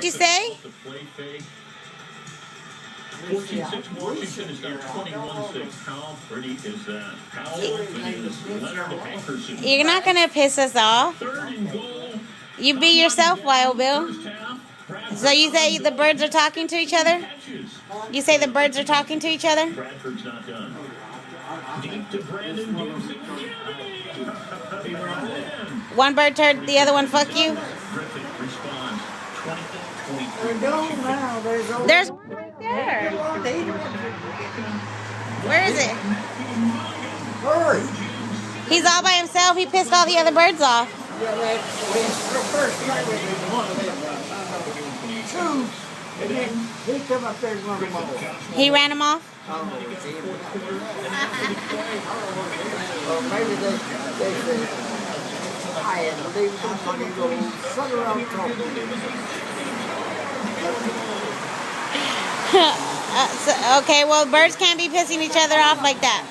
you say? 14-6 Washington is now 21-6. How pretty is that? How pretty is Leonard Hankerson? You're not going to piss us off. Third and goal. You be yourself, Wild Bill. So you say the birds are talking to each other? You say the birds are talking to each other? Bradford's not done. Deep to Brandon Gibson. One bird heard the other one fuck you? Griffith responds 20-23. There's one right there. Where is it? He's all by himself. He pissed all the other birds off. And then he come up there and run them off. He ran them off? Or maybe they said, I had to leave some money go sit around talking. Okay, well, birds can't be pissing each other off like that.